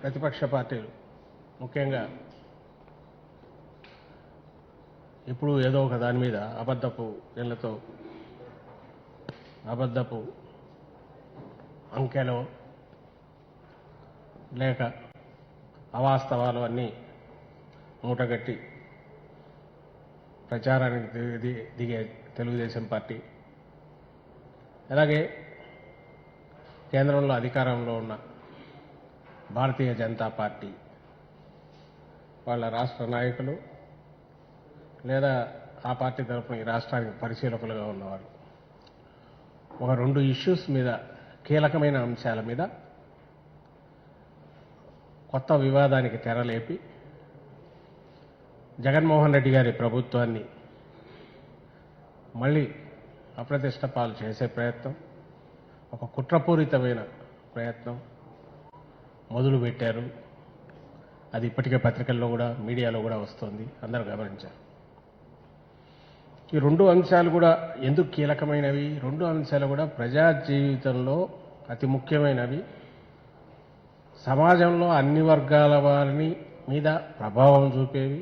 ప్రతిపక్ష పార్టీలు ముఖ్యంగా ఇప్పుడు ఏదో ఒక దాని మీద అబద్ధపు నీళ్లతో అబద్ధపు అంకెలో లేక అవాస్తవాలు అన్నీ మూటగట్టి ప్రచారానికి దిగే తెలుగుదేశం పార్టీ, అలాగే కేంద్రంలో అధికారంలో ఉన్న భారతీయ జనతా పార్టీ వాళ్ళ రాష్ట్ర నాయకులు లేదా ఆ పార్టీ తరఫున ఈ రాష్ట్రానికి పరిశీలకులుగా ఉన్నవారు ఒక 2 ఇష్యూస్ మీద, కీలకమైన అంశాల మీద కొత్త వివాదానికి తెరలేపి జగన్మోహన్ రెడ్డి గారి ప్రభుత్వాన్ని మళ్ళీ అప్రతిష్ట పాలు చేసే ప్రయత్నం, ఒక కుట్రపూరితమైన ప్రయత్నం మొదలుపెట్టారు. అది ఇప్పటికే పత్రికల్లో కూడా మీడియాలో కూడా వస్తోంది, అందరూ గమనించారు. ఈ 2 అంశాలు కూడా ఎందుకు కీలకమైనవి? 2 అంశాలు కూడా ప్రజా జీవితంలో అతి ముఖ్యమైనవి, సమాజంలో అన్ని వర్గాల వారిని మీద ప్రభావం చూపేవి,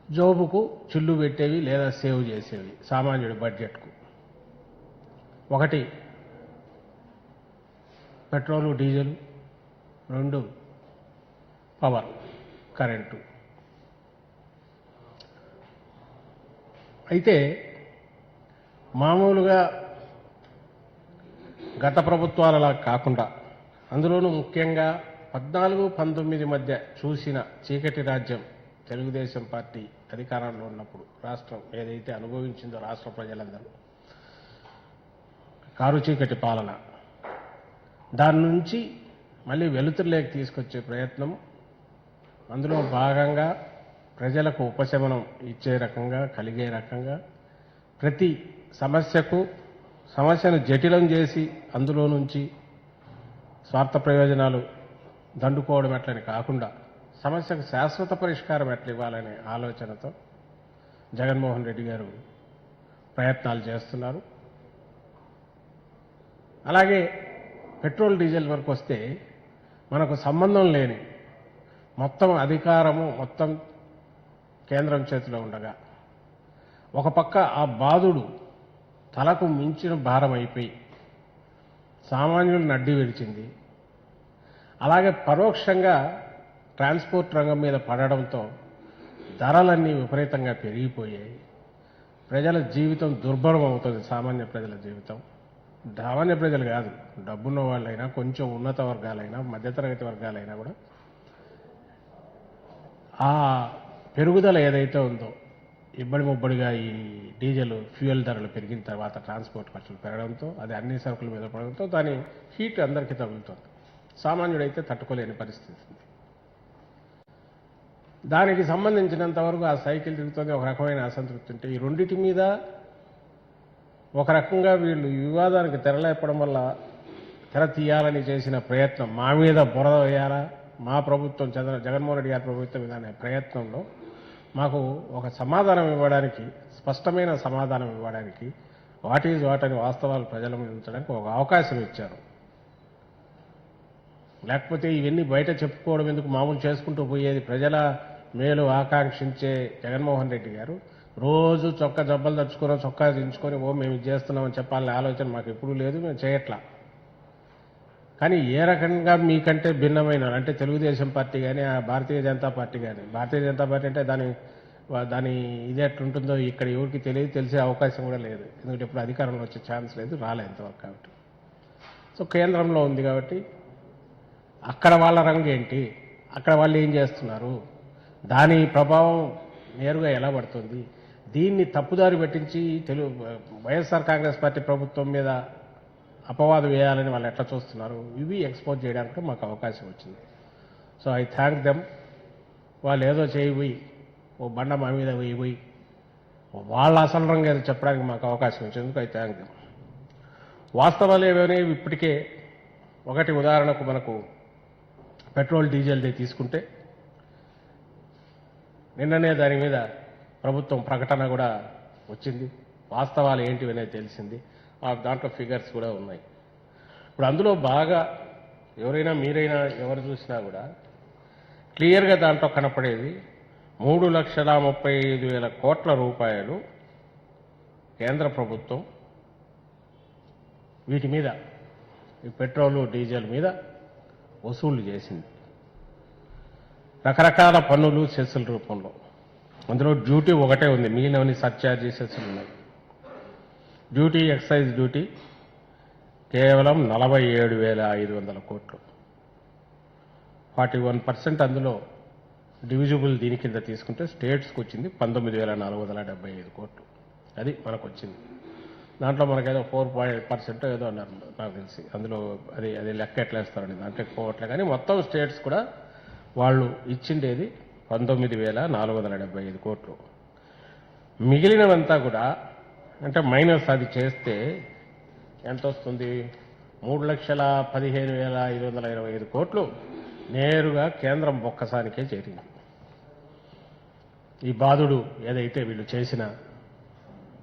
జోబుకు చిల్లు పెట్టేవి లేదా సేవ్ చేసేవి సామాన్యుడి బడ్జెట్కు. ఒకటి పెట్రోలు, డీజిల్, 2 పవర్, కరెంటు. అయితే మామూలుగా గత ప్రభుత్వాలలా కాకుండా, అందులోనూ ముఖ్యంగా 14-19 మధ్య చూసిన చీకటి రాజ్యం తెలుగుదేశం పార్టీ అధికారంలో ఉన్నప్పుడు రాష్ట్రం ఏదైతే అనుభవించిందో రాష్ట్ర ప్రజలందరూ, కారు చీకటి పాలన, దాని నుంచి మళ్ళీ వెలుతురులోకి తీసుకొచ్చే ప్రయత్నం, అందులో భాగంగా ప్రజలకు ఉపశమనం ఇచ్చే రకంగా, కలిగే రకంగా ప్రతి సమస్యను జటిలం చేసి అందులో నుంచి స్వార్థ ప్రయోజనాలు దండుకోవడం ఎట్లని కాకుండా సమస్యకు శాశ్వత పరిష్కారం ఎట్లా ఇవ్వాలనే ఆలోచనతో జగన్మోహన్ రెడ్డి గారు ప్రయత్నాలు చేస్తున్నారు. అలాగే పెట్రోల్, డీజిల్ వరకు వస్తే మనకు సంబంధం లేని మొత్తం అధికారము మొత్తం కేంద్రం చేతిలో ఉండగా ఒక పక్క ఆ బాధుడు తలకు మించిన భారం అయిపోయి సామాన్యులను అడ్డి విడిచింది. అలాగే పరోక్షంగా ట్రాన్స్పోర్ట్ రంగం మీద పడడంతో ధరలన్నీ విపరీతంగా పెరిగిపోయాయి. ప్రజల జీవితం దుర్భరం అవుతుంది. సామాన్య ప్రజల జీవితం, సామాన్య ప్రజలు కాదు, డబ్బున్న వాళ్ళైనా, కొంచెం ఉన్నత వర్గాలైనా, మధ్యతరగతి వర్గాలైనా కూడా ఆ పెరుగుదల ఏదైతే ఉందో, ఇబ్బడి ముబ్బడిగా ఈ డీజిల్ ఫ్యూయల్ ధరలు పెరిగిన తర్వాత ట్రాన్స్పోర్ట్ ఖర్చులు పెరగడంతో, అది అన్ని సరుకుల మీద పడడంతో దాని హీట్ అందరికీ తగులుతుంది. సామాన్యుడైతే తట్టుకోలేని పరిస్థితి ఉంది. దానికి సంబంధించినంత వరకు ఆ సైకిల్ తిరుగుతుంది, ఒక రకమైన అసంతృప్తి ఉంటే ఈ రెండింటి మీద ఒక రకంగా వీళ్ళు వివాదానికి తెరలేపడం వల్ల తెర తీయాలని చేసిన ప్రయత్నం, మా మీద బురద వేయాలా, మా ప్రభుత్వం జగన్మోహన్ రెడ్డి గారి ప్రభుత్వం మీద అనే ప్రయత్నంలో మాకు ఒక సమాధానం ఇవ్వడానికి, స్పష్టమైన సమాధానం ఇవ్వడానికి, వాట్ ఈజ్ వాట్ అని వాస్తవాలు ప్రజల మీద ఉంచడానికి ఒక అవకాశం ఇచ్చారు. లేకపోతే ఇవన్నీ బయట చెప్పుకోవడం ఎందుకు, మామూలు చేసుకుంటూ పోయేది. ప్రజల మేలు ఆకాంక్షించే జగన్మోహన్ రెడ్డి గారు రోజు జబ్బలు తెచ్చుకొని, చొక్కా దించుకొని మేము ఇది చేస్తున్నామని చెప్పాలనే ఆలోచన మాకు ఎప్పుడూ లేదు, మేము చేయట్లా. కానీ ఏ రకంగా మీకంటే భిన్నమైన, అంటే తెలుగుదేశం పార్టీ కానీ, ఆ భారతీయ జనతా పార్టీ కానీ, భారతీయ జనతా పార్టీ అంటే దాని ఇది ఎట్లుంటుందో ఇక్కడ ఎవరికి తెలియదు, తెలిసే అవకాశం కూడా లేదు. ఎందుకంటే ఇప్పుడు అధికారంలో వచ్చే ఛాన్స్ లేదు, రాలే ఇంతవరకు. కాబట్టి సో కేంద్రంలో ఉంది కాబట్టి అక్కడ వాళ్ళ రంగు ఏంటి, అక్కడ వాళ్ళు ఏం చేస్తున్నారు, దాని ప్రభావం నేరుగా ఎలా పడుతుంది, దీన్ని తప్పుదారి పట్టించి వైఎస్ఆర్ కాంగ్రెస్ పార్టీ ప్రభుత్వం మీద అపవాదు వేయాలని వాళ్ళు ఎట్లా చూస్తున్నారు, ఇవి ఎక్స్పోజ్ చేయడానికి మాకు అవకాశం వచ్చింది. So I thank them. వాళ్ళు ఏదో చేయబోయి ఓ బండ మా మీద వేయబోయి వాళ్ళ అసలు రంగు ఏదో చెప్పడానికి మాకు అవకాశం వచ్చింది. I thank them. వాస్తవాలు ఏవనేవి ఇప్పటికే, ఒకటి ఉదాహరణకు మనకు పెట్రోల్, డీజిల్ది తీసుకుంటే నిన్ననే దాని మీద ప్రభుత్వం ప్రకటన కూడా వచ్చింది. వాస్తవాలు ఏంటివనేది తెలిసింది. దాంట్లో ఫిగర్స్ కూడా ఉన్నాయి. ఇప్పుడు అందులో బాగా ఎవరైనా మీరైనా ఎవరు చూసినా కూడా క్లియర్గా దాంట్లో కనపడేది 3,35,000 కోట్ల రూపాయలు కేంద్ర ప్రభుత్వం వీటి మీద ఈ పెట్రోలు డీజిల్ మీద వసూలు చేసింది రకరకాల పన్నులు సెస్సుల రూపంలో. అందులో డ్యూటీ ఒకటే ఉంది, మిగిలినవన్నీ సర్ఛార్జీ సెస్సులు ఉన్నాయి. డ్యూటీ ఎక్సైజ్ డ్యూటీ కేవలం 47,500 కోట్లు, 41% అందులో డివిజిబుల్ దీని కింద తీసుకుంటే స్టేట్స్కి వచ్చింది 19,475 కోట్లు. అది మనకు వచ్చింది. దాంట్లో మనకేదో 4% ఏదో అన్నారు నాకు తెలిసి. అందులో అది లెక్క ఎట్లా వేస్తారండి, దాంట్లో పోవట్లే. కానీ మొత్తం స్టేట్స్ కూడా వాళ్ళు ఇచ్చిండేది 19,475 కోట్లు. మిగిలినవంతా కూడా అంటే మైనస్ అది చేస్తే ఎంత వస్తుంది? 3,15,525 కోట్లు నేరుగా కేంద్రం బొక్కసానికే చేరింది. ఈ బాధుడు ఏదైతే వీళ్ళు చేసినా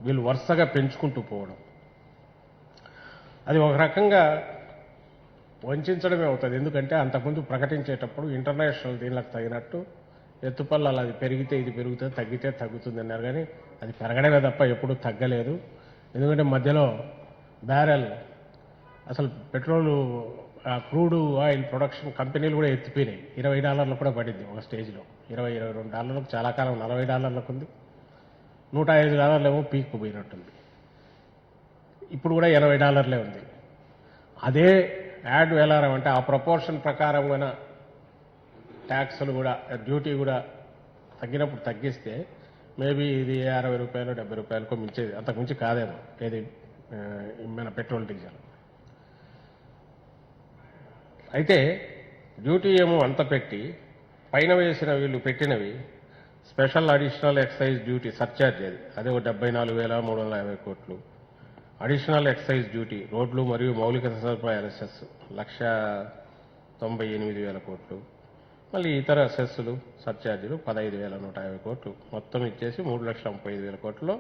వీళ్ళు వరుసగా పెంచుకుంటూ పోవడం, అది ఒక రకంగా వంచడమే అవుతుంది. ఎందుకంటే అంతకుముందు ప్రకటించేటప్పుడు ఇంటర్నేషనల్ దీనికి తగినట్టు ఎత్తుపల్లాలు అది పెరిగితే ఇది పెరుగుతుంది, తగ్గితే తగ్గుతుంది అన్నారు. కానీ అది పెరగడమే తప్ప ఎప్పుడూ తగ్గలేదు. ఎందుకంటే మధ్యలో బ్యారెల్ అసలు పెట్రోలు క్రూడ్ ఆయిల్ ప్రొడక్షన్ కంపెనీలు కూడా ఎత్తిపోయినాయి. $20 కూడా పడింది ఒక స్టేజ్లో. $22 చాలా కాలం $40 ఉంది. $105 ఏమో పీక్ పోయినట్టుంది. ఇప్పుడు కూడా $80 ఉంది. అదే యాడ్ వేలారం అంటే ఆ ప్రపోర్షన్ ప్రకారం కన ట్యాక్సులు కూడా డ్యూటీ కూడా తగ్గినప్పుడు తగ్గిస్తే మేబీ ఇది ₹60 ₹70 మించేది, అంతకుమించి కాదేమో ఏది మన పెట్రోల్ డీజిల్. అయితే డ్యూటీ ఏమో అంత పెట్టి పైన వేసిన వీళ్ళు పెట్టినవి special additional excise duty surcharge అదే 74,350 కోట్లు. అడిషనల్ ఎక్సైజ్ డ్యూటీ రోడ్లు మరియు మౌలిక సదుపాయాల సెస్ 1,98,000 కోట్లు. మళ్ళీ ఇతర సెస్సులు సర్ఛార్జీలు 15,150 కోట్లు. మొత్తం ఇచ్చేసి 3,35,000 కోట్లలో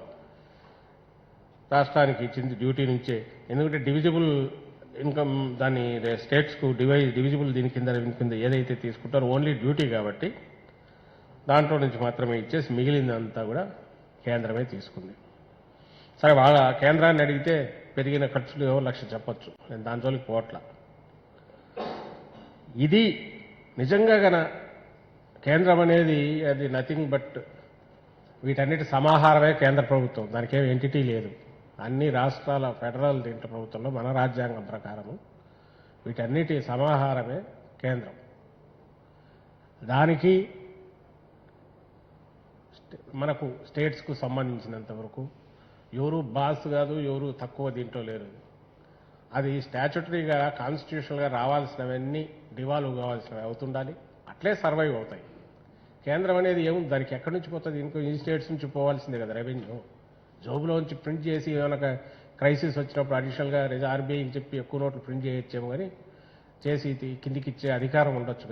రాష్ట్రానికి ఇచ్చింది డ్యూటీ నుంచే. ఎందుకంటే డివిజిబుల్ ఇన్కమ్ దాన్ని స్టేట్స్కు డివిజిబుల్ దీని కింద ఏదైతే తీసుకుంటారో ఓన్లీ డ్యూటీ కాబట్టి దాంట్లో నుంచి మాత్రమే ఇచ్చేసి మిగిలిందంతా కూడా కేంద్రమే తీసుకుంది. సరే, వాళ్ళ కేంద్రాన్ని అడిగితే పెరిగిన ఖర్చులు ఏవో 1,00,000 చెప్పొచ్చు. నేను దాని జోలికి పోవట్లా. ఇది నిజంగా గన కేంద్రం అనేది అది నథింగ్ బట్ వీటన్నిటి సమాహారమే కేంద్ర ప్రభుత్వం. దానికి ఏం ఎంటిటీ లేదు. అన్ని రాష్ట్రాల ఫెడరల్ దీంట్లో ప్రభుత్వంలో మన రాజ్యాంగం ప్రకారము వీటన్నిటి సమాహారమే కేంద్రం. దానికి మనకు స్టేట్స్కు సంబంధించినంత వరకు ఎవరు బాస్ కాదు, ఎవరు తక్కువ దీంట్లో లేరు. అది స్టాచ్యుటరీగా కాన్స్టిట్యూషనల్గా రావాల్సినవన్నీ డివాల్వ్ కావాల్సినవి అవుతుండాలి, అట్లే సర్వైవ్ అవుతాయి. కేంద్రం అనేది ఏముంది, దానికి ఎక్కడి నుంచి పోతుంది? ఇంకో ఈ స్టేట్స్ నుంచి పోవాల్సిందే కదా రెవెన్యూ. జోబులో నుంచి ప్రింట్ చేసి ఏమైనా క్రైసిస్ వచ్చినప్పుడు అడిషనల్గా ఆర్బీఐకి చెప్పి ఎక్కువ నోట్లు ప్రింట్ చేయొచ్చేమో, కానీ చేసి కిందికి ఇచ్చే అధికారం ఉండొచ్చు.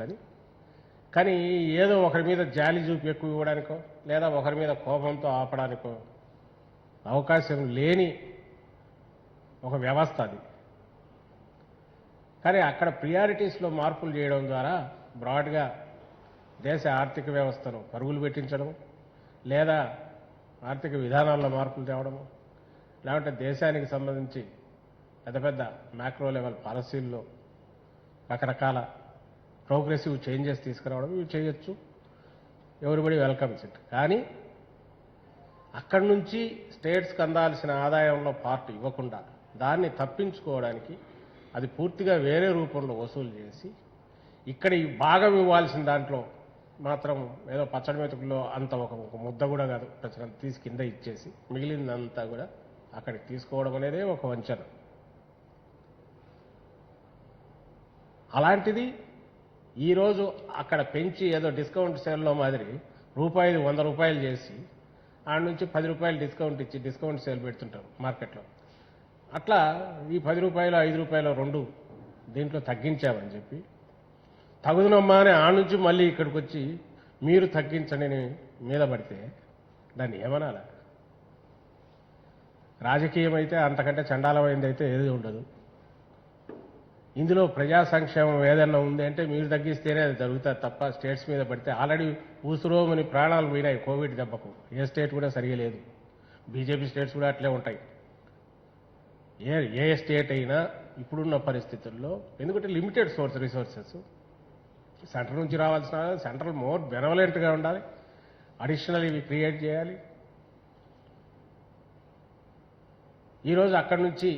కానీ ఏదో ఒకరి మీద జాలి చూపి ఎక్కువ ఇవ్వడానికో లేదా ఒకరి మీద కోపంతో ఆపడానికో అవకాశం లేని ఒక వ్యవస్థ అది. కానీ అక్కడ ప్రియారిటీస్లో మార్పులు చేయడం ద్వారా బ్రాడ్గా దేశ ఆర్థిక వ్యవస్థను పరుగులు పెట్టించడం, లేదా ఆర్థిక విధానాల్లో మార్పులు తేవడము, లేకుంటే దేశానికి సంబంధించి పెద్ద పెద్ద మ్యాక్రో లెవెల్ పాలసీల్లో రకరకాల ప్రోగ్రెసివ్ చేంజెస్ తీసుకురావడం ఇవి చేయొచ్చు. Everybody welcomes it. కానీ అక్కడి నుంచి స్టేట్స్కి అందాల్సిన ఆదాయంలో పార్ట్ ఇవ్వకుండా దాన్ని తప్పించుకోవడానికి అది పూర్తిగా వేరే రూపంలో వసూలు చేసి ఇక్కడ భాగం ఇవ్వాల్సిన దాంట్లో మాత్రం ఏదో పచ్చడి మెతుకుల్లో అంత ఒక ముద్ద కూడా కాదు ప్రజలు తీసి కింద ఇచ్చేసి మిగిలిందంతా కూడా అక్కడికి తీసుకోవడం అనేదే ఒక వంచన. అలాంటిది ఈరోజు అక్కడ పెంచి ఏదో డిస్కౌంట్ సేల్లో మాదిరి రూపాయి 100 రూపాయలు చేసి ఆడ నుంచి 10 రూపాయలు డిస్కౌంట్ ఇచ్చి డిస్కౌంట్ సేల్ పెడుతుంటారు మార్కెట్లో. అట్లా ఈ 10 రూపాయలు 5 రూపాయలు రెండు దీంట్లో తగ్గించామని చెప్పి తగుదునమ్మా అని ఆ నుంచి మళ్ళీ ఇక్కడికి వచ్చి మీరు తగ్గించండి మీద పడితే దాన్ని ఏమనాలా? రాజకీయం అయితే అంతకంటే చండాలమైంది అయితే ఏది ఉండదు. ఇందులో ప్రజా సంక్షేమం ఏదన్నా ఉంది అంటే మీరు తగ్గిస్తేనే అది జరుగుతుంది తప్ప స్టేట్స్ మీద పడితే ఆల్రెడీ ఊసురోమని ప్రాణాలు పోయినాయి కోవిడ్ దెబ్బకు. ఏ స్టేట్ కూడా సరిగా లేదు. బీజేపీ స్టేట్స్ కూడా అట్లే ఉంటాయి. ఏ స్టేట్ అయినా ఇప్పుడున్న పరిస్థితుల్లో ఎందుకంటే లిమిటెడ్ రిసోర్సెస్ సెంటర్ నుంచి రావాల్సిన సెంట్రల్ మోర్ బెనవలెంట్గా ఉండాలి. అడిషనల్ ఇవి క్రియేట్ చేయాలి. ఈరోజు అక్కడి నుంచి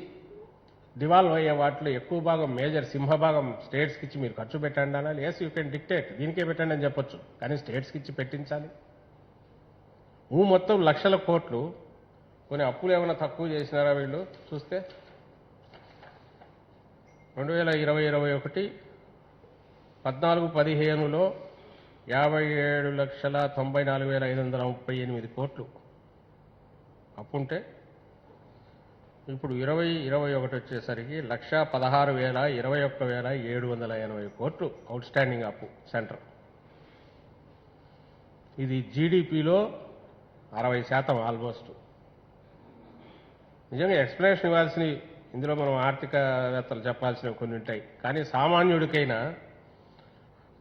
డివాల్వ్ అయ్యే వాటిలో ఎక్కువ భాగం మేజర్ సింహభాగం స్టేట్స్కి ఇచ్చి మీరు ఖర్చు పెట్టండి అనాలి. ఎస్ యూ కెన్ డిక్టేట్, దీనికే పెట్టండి అని చెప్పొచ్చు, కానీ స్టేట్స్కి ఇచ్చి పెట్టించాలి. మొత్తం లక్షల కోట్లు. కొన్ని అప్పులు ఏమైనా తక్కువ చేసినారా వీళ్ళు చూస్తే 2020-21 14-15లో 57,94,538 కోట్లు అప్పుంటే ఇప్పుడు 20-21 వచ్చేసరికి 1,16,21,780 కోట్లు అవుట్ స్టాండింగ్ అప్పు సెంటర్. ఇది జీడిపిలో 60% ఆల్మోస్ట్. నిజంగా ఎక్స్ప్లెనేషన్ ఇవ్వాల్సిన ఇందులో మనం ఆర్థికవేత్తలు చెప్పాల్సినవి కొన్ని ఉంటాయి. కానీ సామాన్యుడికైనా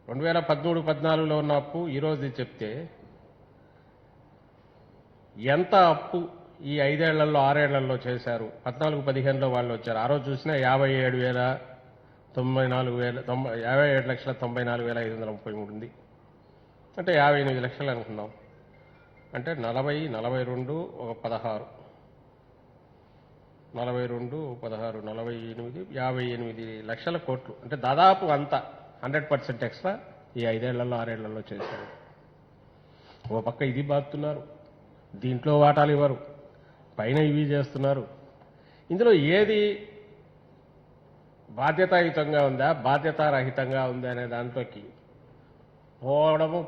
2013-14లో ఉన్న అప్పు ఈరోజు చెప్తే ఎంత అప్పు ఈ 5 ఏళ్లలో 6 ఏళ్లలో చేశారు. 14-15లో వాళ్ళు వచ్చారు. ఆ రోజు చూసినా 57,94,533 ఉంది. అంటే 58 లక్షలు అనుకుందాం. అంటే 40, 42, 16, 42, 16, 48, 58 లక్షల కోట్లు. అంటే దాదాపు అంత 100% ఎక్స్ట్రా ఈ 5 ఏళ్లలో 6 ఏళ్లలో చేశారు. ఓ పక్క ఇది బాగుతున్నారు, దీంట్లో వాటాలు ఇవ్వరు, పైన ఇవి చేస్తున్నారు. ఇందులో ఏది బాధ్యతాయుతంగా ఉందా బాధ్యతారహితంగా ఉందా అనే దాంట్లోకి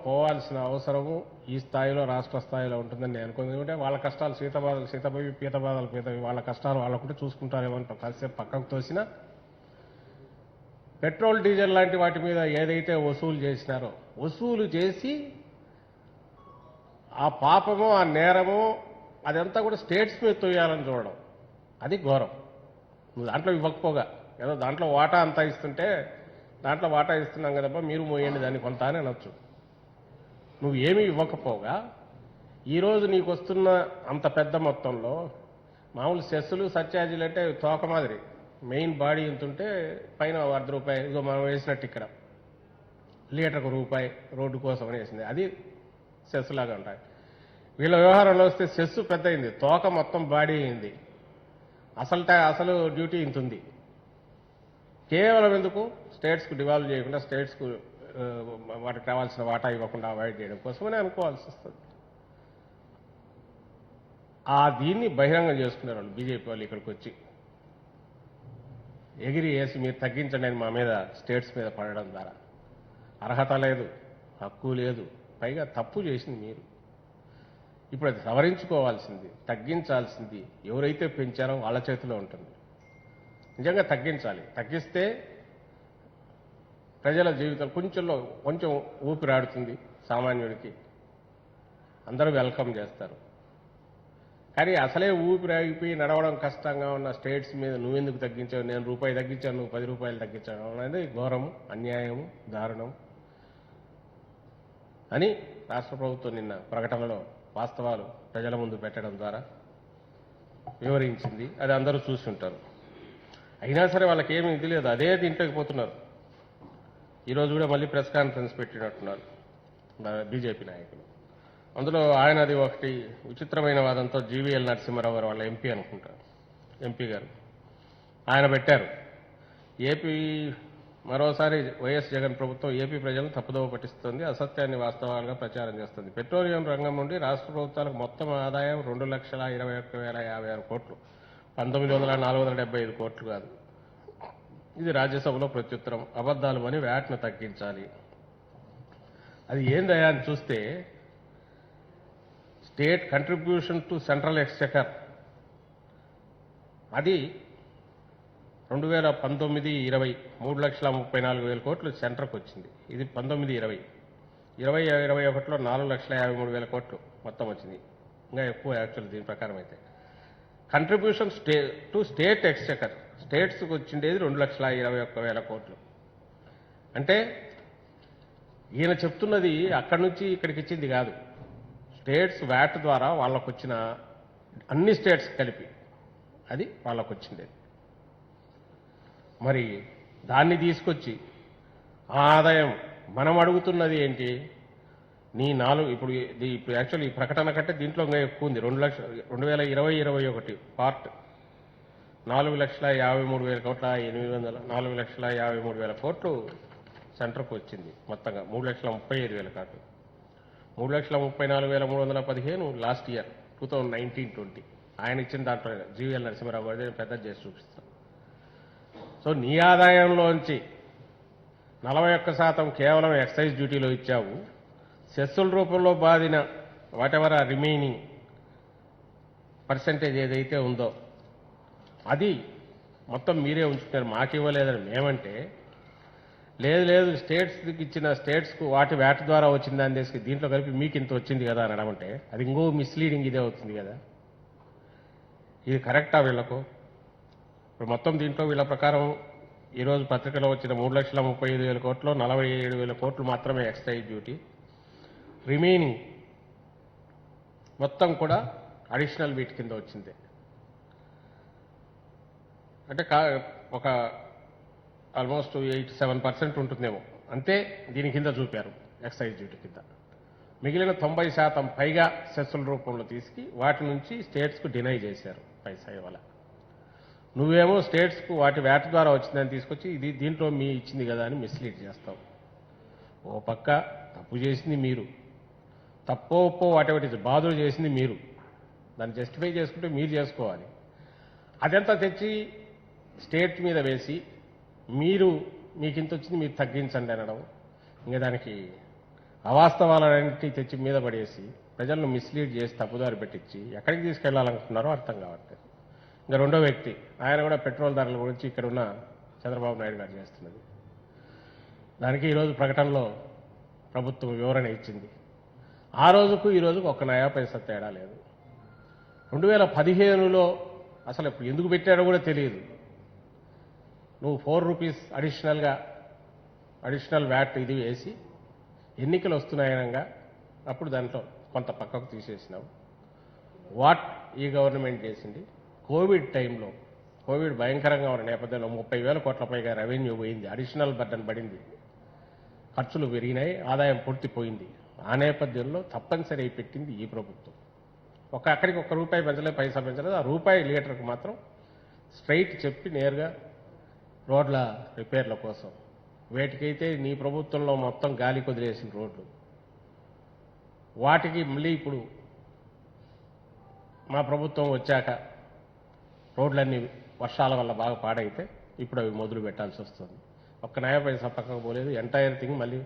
పోవాల్సిన అవసరము ఈ స్థాయిలో రాష్ట్ర స్థాయిలో ఉంటుందని నేను అనుకుంది. ఎందుకంటే వాళ్ళ కష్టాలు సీతబాధలు పీతబాధలు వాళ్ళ కష్టాలు వాళ్ళకుంటే చూసుకుంటారేమో కాసేపు పక్కకు తోసినా పెట్రోల్ డీజిల్ లాంటి వాటి మీద ఏదైతే వసూలు చేసినారో వసూలు చేసి ఆ పాపము ఆ నేరము అదంతా కూడా స్టేట్స్ మీద తోయాలని చూడడం అది ఘోరం. నువ్వు దాంట్లో ఇవ్వకపోగా ఏదో దాంట్లో వాటా అంతా ఇస్తుంటే దాంట్లో వాటా ఇస్తున్నాం కదబ్బా మీరు మోయండి దాన్ని కొంత అని అనొచ్చు. నువ్వు ఏమీ ఇవ్వకపోగా ఈరోజు నీకు వస్తున్న అంత పెద్ద మొత్తంలో మామూలు సెస్సులు సర్ఛార్జీలు అంటే తోక మాదిరి మెయిన్ బాడీ ఎంతుంటే పైన ₹1 ఇదో మనం వేసినట్టు ఇక్కడ లీటర్కు రూపాయి రోడ్డు కోసం అని వేసింది, అది సెస్ లాగా ఉంటాయి. వీళ్ళ వ్యవహారంలో వస్తే సెస్సు పెద్ద అయింది, తోక మొత్తం బాడీ అయింది, అసలు డ్యూటీ ఇంతుంది. కేవలం ఎందుకు స్టేట్స్కు డివాల్వ్ చేయకుండా స్టేట్స్కు వాటికి కావాల్సిన వాటా ఇవ్వకుండా అవాయిడ్ చేయడం కోసమని అనుకోవాల్సి వస్తుంది. దీన్ని బహిరంగం చేసుకున్నారు వాళ్ళు బీజేపీ వాళ్ళు ఇక్కడికి వచ్చి ఎగిరి వేసి మీరు తగ్గించండి అని మా మీద స్టేట్స్ మీద పడడం ద్వారా అర్హత లేదు, హక్కు లేదు, పైగా తప్పు చేసింది మీరు. ఇప్పుడు అది సవరించుకోవాల్సింది, తగ్గించాల్సింది ఎవరైతే పెంచారో వాళ్ళ చేతిలో ఉంటుంది. నిజంగా తగ్గించాలి. తగ్గిస్తే ప్రజల జీవితం కొంచెం ఊపిరాడుతుంది. సామాన్యుడికి అందరూ వెల్కమ్ చేస్తారు. కానీ అసలే ఊపిరాగిపోయి నడవడం కష్టంగా ఉన్న స్టేట్స్ మీద నువ్వెందుకు తగ్గించావు, నేను రూపాయి తగ్గించాను నువ్వు ₹10 తగ్గించాను అనేది ఘోరము, అన్యాయము, దారుణం అని రాష్ట్ర ప్రభుత్వం నిన్న ప్రకటనలో వాస్తవాలు ప్రజల ముందు పెట్టడం ద్వారా వివరించింది. అది అందరూ చూస్తుంటారు. అయినా సరే వాళ్ళకి ఏమీ ఇది లేదు, అదే దీంట్లోకి పోతున్నారు. ఈరోజు కూడా మళ్ళీ ప్రెస్ కాన్ఫరెన్స్ పెట్టినట్టున్నారు బీజేపీ నాయకులు. అందులో ఆయనది ఒకటి విచిత్రమైన వాదంతో జీవీఎల్ నరసింహారావు గారు వాళ్ళ ఎంపీ అనుకుంటారు, ఎంపీ గారు ఆయన పెట్టారు. ఏపీ మరోసారి వైఎస్ జగన్ ప్రభుత్వం ఏపీ ప్రజలను తప్పుదోవ పట్టిస్తోంది, అసత్యాన్ని వాస్తవాలుగా ప్రచారం చేస్తుంది. పెట్రోలియం రంగం నుండి రాష్ట్ర ప్రభుత్వాలకు మొత్తం ఆదాయం 2,21,056 కోట్లు, 19,475 కోట్లు కాదు. ఇది రాజ్యసభలో ప్రత్యుత్తరం. అబద్దాలు అని వ్యాట్ను తగ్గించాలి. అది ఏందయ్యా అని చూస్తే state contribution to central Exchequer అది 2019-20 3,34,000 కోట్లు సెంటర్కి వచ్చింది. ఇది 19-20 20-21లో 4,53,000 కోట్లు మొత్తం వచ్చింది. ఇంకా ఎక్కువ యాక్చువల్ దీని ప్రకారం అయితే. కంట్రిబ్యూషన్ టు స్టేట్ ఎక్స్చెకర్ స్టేట్స్కి వచ్చిండేది 2,21,000 కోట్లు. అంటే ఈయన చెప్తున్నది అక్కడి నుంచి ఇక్కడికి ఇచ్చింది కాదు, స్టేట్స్ వ్యాట్ ద్వారా వాళ్ళకు వచ్చిన అన్ని స్టేట్స్ కలిపి అది వాళ్ళకు వచ్చిండేది. మరి దాన్ని తీసుకొచ్చి ఆ ఆదాయం మనం అడుగుతున్నది ఏంటి? నీ ఇప్పుడు యాక్చువల్లీ ఈ ప్రకటన కంటే దీంట్లో ఇంకా ఎక్కువ ఉంది. 2020-21 పార్ట్ 4,53,000 కోట్ల 4,53,000 కోట్లు సెంటర్కు వచ్చింది. మొత్తంగా 3,35,000 కోట్లు. 3,34,315 లాస్ట్ ఇయర్ 2019-20 ఆయన ఇచ్చిన దాంట్లో జీవీఎల్ నరసింహారావు గారి పెద్ద చేసి చూపిస్తాం. సో నీ ఆదాయంలోంచి 41% కేవలం ఎక్సైజ్ డ్యూటీలో ఇచ్చావు. సెస్సుల రూపంలో బాధిన వాటెవర్ ఆ రిమైనింగ్ పర్సెంటేజ్ ఏదైతే ఉందో అది మొత్తం మీరే ఉంచుతున్నారు, మాకు ఇవ్వలేదని మేమంటే, లేదు స్టేట్స్కి ఇచ్చిన స్టేట్స్కు వాటి వ్యాట్ ద్వారా వచ్చిన దాని దేశకి దీంట్లో కలిపి మీకు ఇంత వచ్చింది కదా అని అనమంటే అది ఇంకో మిస్లీడింగ్ ఇదే అవుతుంది కదా. ఇది కరెక్టా వీళ్లకు? ఇప్పుడు మొత్తం దీంట్లో వీళ్ళ ప్రకారం ఈరోజు పత్రికలో వచ్చిన 3,35,000 కోట్లు 47,000 కోట్లు మాత్రమే ఎక్సైజ్ డ్యూటీ, రిమైనింగ్ మొత్తం కూడా అడిషనల్ వీటి కింద వచ్చింది. అంటే ఒక ఆల్మోస్ట్ 87% ఉంటుందేమో అంతే దీని కింద చూపారు ఎక్సైజ్ డ్యూటీ కింద. మిగిలిన 90% పైగా సెస్సుల రూపంలో తీసుకు వాటి నుంచి స్టేట్స్కు డినై చేశారు పైసా ఇవ్వాల. నువ్వేమో స్టేట్స్కు వాటి వ్యాట్ ద్వారా వచ్చిందని తీసుకొచ్చి ఇది దీంట్లో మీ ఇచ్చింది కదా అని మిస్లీడ్ చేస్తావు. ఓ పక్క తప్పు చేసింది మీరు, తప్పో ఒప్పో వాటి బాధలు చేసింది మీరు, దాన్ని జస్టిఫై చేసుకుంటే మీరు చేసుకోవాలి. అదంతా తెచ్చి స్టేట్ మీద వేసి మీకు ఇంత వచ్చింది మీరు తగ్గించండి అనడం, ఇంకా దానికి అవాస్తవాలన్నింటినీ తెచ్చి మీద పడేసి ప్రజలను మిస్లీడ్ చేసి తప్పుదారి పెట్టించి ఎక్కడికి తీసుకెళ్లాలనుకుంటున్నారో అర్థం కావట్లేదు. ఇంకా రెండో వ్యక్తి ఆయన కూడా పెట్రోల్ ధరల గురించి ఇక్కడ ఉన్న చంద్రబాబు నాయుడు గారు చేస్తున్నది. దానికి ఈరోజు ప్రకటనలో ప్రభుత్వం వివరణ ఇచ్చింది. ఆ రోజుకు ఈ రోజుకు 1 నయా పైసా తేడా లేదు. 2015లో అసలు ఇప్పుడు ఎందుకు పెట్టాడో కూడా తెలియదు. నువ్వు 4 రూపీస్ అడిషనల్ వ్యాట్ ఇది వేసి ఎన్నికలు వస్తున్నాయనగా అప్పుడు దాంట్లో కొంత పక్కకు తీసేసినావు. వాట్ ఈ గవర్నమెంట్ చేసింది? కోవిడ్ టైంలో కోవిడ్ భయంకరంగా ఉన్న నేపథ్యంలో 30,000 కోట్ల పైగా రెవెన్యూ పోయింది, అడిషనల్ బర్డన్ పడింది, ఖర్చులు పెరిగినాయి, ఆదాయం పూర్తిపోయింది. ఆ నేపథ్యంలో తప్పనిసరి పెట్టింది ఈ ప్రభుత్వం. అక్కడికి ₹1 పెంచలేదు, పైసా పెంచలేదు. ఆ రూపాయి లీటర్కు మాత్రం స్ట్రైట్ చెప్పి నేరుగా రోడ్ల రిపేర్ల కోసం, వేటికైతే నీ ప్రభుత్వంలో మొత్తం గాలి కొదిలేసిన రోడ్లు, వాటికి మళ్ళీ ఇప్పుడు మా ప్రభుత్వం వచ్చాక రోడ్లన్నీ వర్షాల వల్ల బాగా పాడైతే ఇప్పుడు అవి మొదలు పెట్టాల్సి వస్తుంది. 1 నయా పైసా పక్కకు పోలేదు, ఎంటైర్ థింగ్ మళ్ళీ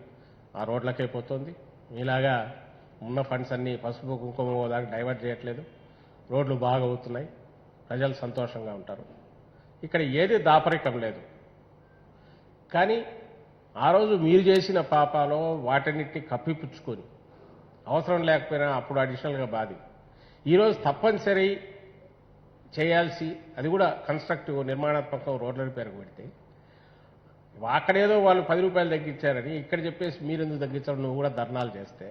ఆ రోడ్లకే పోతుంది. మీలాగా ఉన్న ఫండ్స్ అన్నీ పసుపు కుంకుమ దాకా డైవర్ట్ చేయట్లేదు, రోడ్లు బాగా అవుతున్నాయి, ప్రజలు సంతోషంగా ఉంటారు. ఇక్కడ ఏది దాపరికం లేదు. కానీ ఆ రోజు మీరు చేసిన పాపాలో వాటన్నిటిని కప్పిపుచ్చుకొని అవసరం లేకపోయినా అప్పుడు అడిషనల్గా బాధి ఈరోజు తప్పనిసరి చేయాల్సి, అది కూడా కన్స్ట్రక్టివ్ నిర్మాణాత్మక రోడ్ల రిపేర్కు పెడితే అక్కడేదో వాళ్ళు ₹10 తగ్గించారని ఇక్కడ చెప్పేసి మీరు ఎందుకు తగ్గించడం, నువ్వు కూడా ధర్నాలు చేస్తే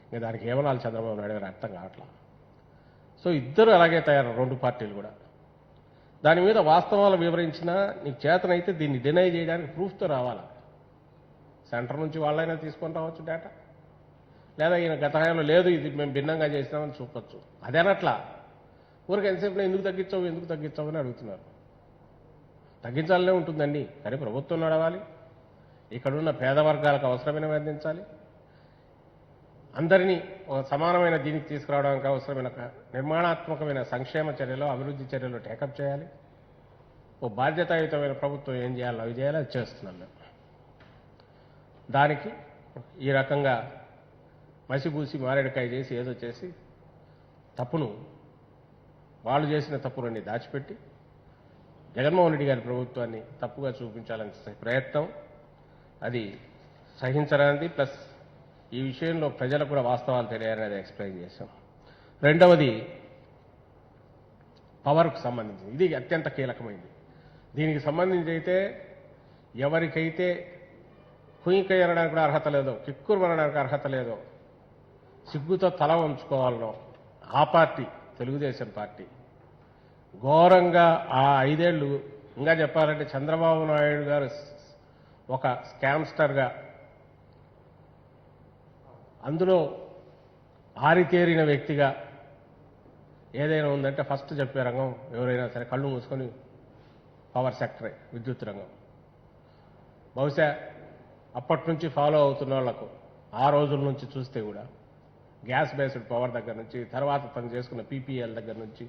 ఇంకా దానికి ఏమనాలి చంద్రబాబు నాయుడు గారు అర్థం కావట్లా. సో ఇద్దరు అలాగే తయారు, 2 పార్టీలు కూడా. దాని మీద వాస్తవాలు వివరించినా నీకు చేతనైతే దీన్ని డినై చేయడానికి ప్రూఫ్తో రావాలా. సెంటర్ నుంచి వాళ్ళైనా తీసుకొని రావచ్చు డేటా, లేదా ఈయన గత హయాంలో లేదు ఇది మేము భిన్నంగా చేసినామని చూపొచ్చు. అదేనట్లా ఊరికి ఎంతసేపులో ఎందుకు తగ్గించావు అని అడుగుతున్నారు. తగ్గించాలనే ఉంటుందండి, కానీ ప్రభుత్వం నడవాలి, ఇక్కడున్న పేద వర్గాలకు అవసరమైనవి అందించాలి, అందరినీ సమానమైన దీనికి తీసుకురావడానికి అవసరమైన నిర్మాణాత్మకమైన సంక్షేమ చర్యలు, అభివృద్ధి చర్యలు టేకప్ చేయాలి. ఓ బాధ్యతాయుతమైన ప్రభుత్వం ఏం చేయాలో అవి చేయాలి, అది చేస్తున్నాం మేము. దానికి ఈ రకంగా మసిబూసి మారేడుకాయ చేసి ఏదో చేసి తప్పును, వాళ్ళు చేసిన తప్పులన్నీ దాచిపెట్టి జగన్మోహన్ రెడ్డి గారి ప్రభుత్వాన్ని తప్పుగా చూపించాలనే ప్రయత్నం అది సహించరానిది. ప్లస్ ఈ విషయంలో ప్రజలకు కూడా వాస్తవాలు తెలియాలని ఎక్స్ప్లెయిన్ చేశాం. రెండవది పవర్కు సంబంధించింది. ఇది అత్యంత కీలకమైంది. దీనికి సంబంధించి అయితే ఎవరికైతే కుయిక అనడానికి కూడా అర్హత లేదో, కిక్కురు అనడానికి అర్హత లేదో, సిగ్గుతో తల వంచుకోవాలనో ఆ పార్టీ తెలుగుదేశం పార్టీ ఘోరంగా ఆ 5 ఏళ్లు, ఇంకా చెప్పాలంటే చంద్రబాబు నాయుడు గారు ఒక స్కామ్స్టర్గా అందులో ఆరితేరిన వ్యక్తిగా ఏదైనా ఉందంటే ఫస్ట్ చెప్పే రంగం ఎవరైనా సరే కళ్ళు మూసుకొని పవర్ సెక్టరే, విద్యుత్ రంగం. బహుశా అప్పటి నుంచి ఫాలో అవుతున్న వాళ్లకు ఆ రోజుల నుంచి చూస్తే కూడా గ్యాస్ బేస్డ్ పవర్ దగ్గర నుంచి, తర్వాత తను చేసుకున్న పీపీఎల్ దగ్గర నుంచి,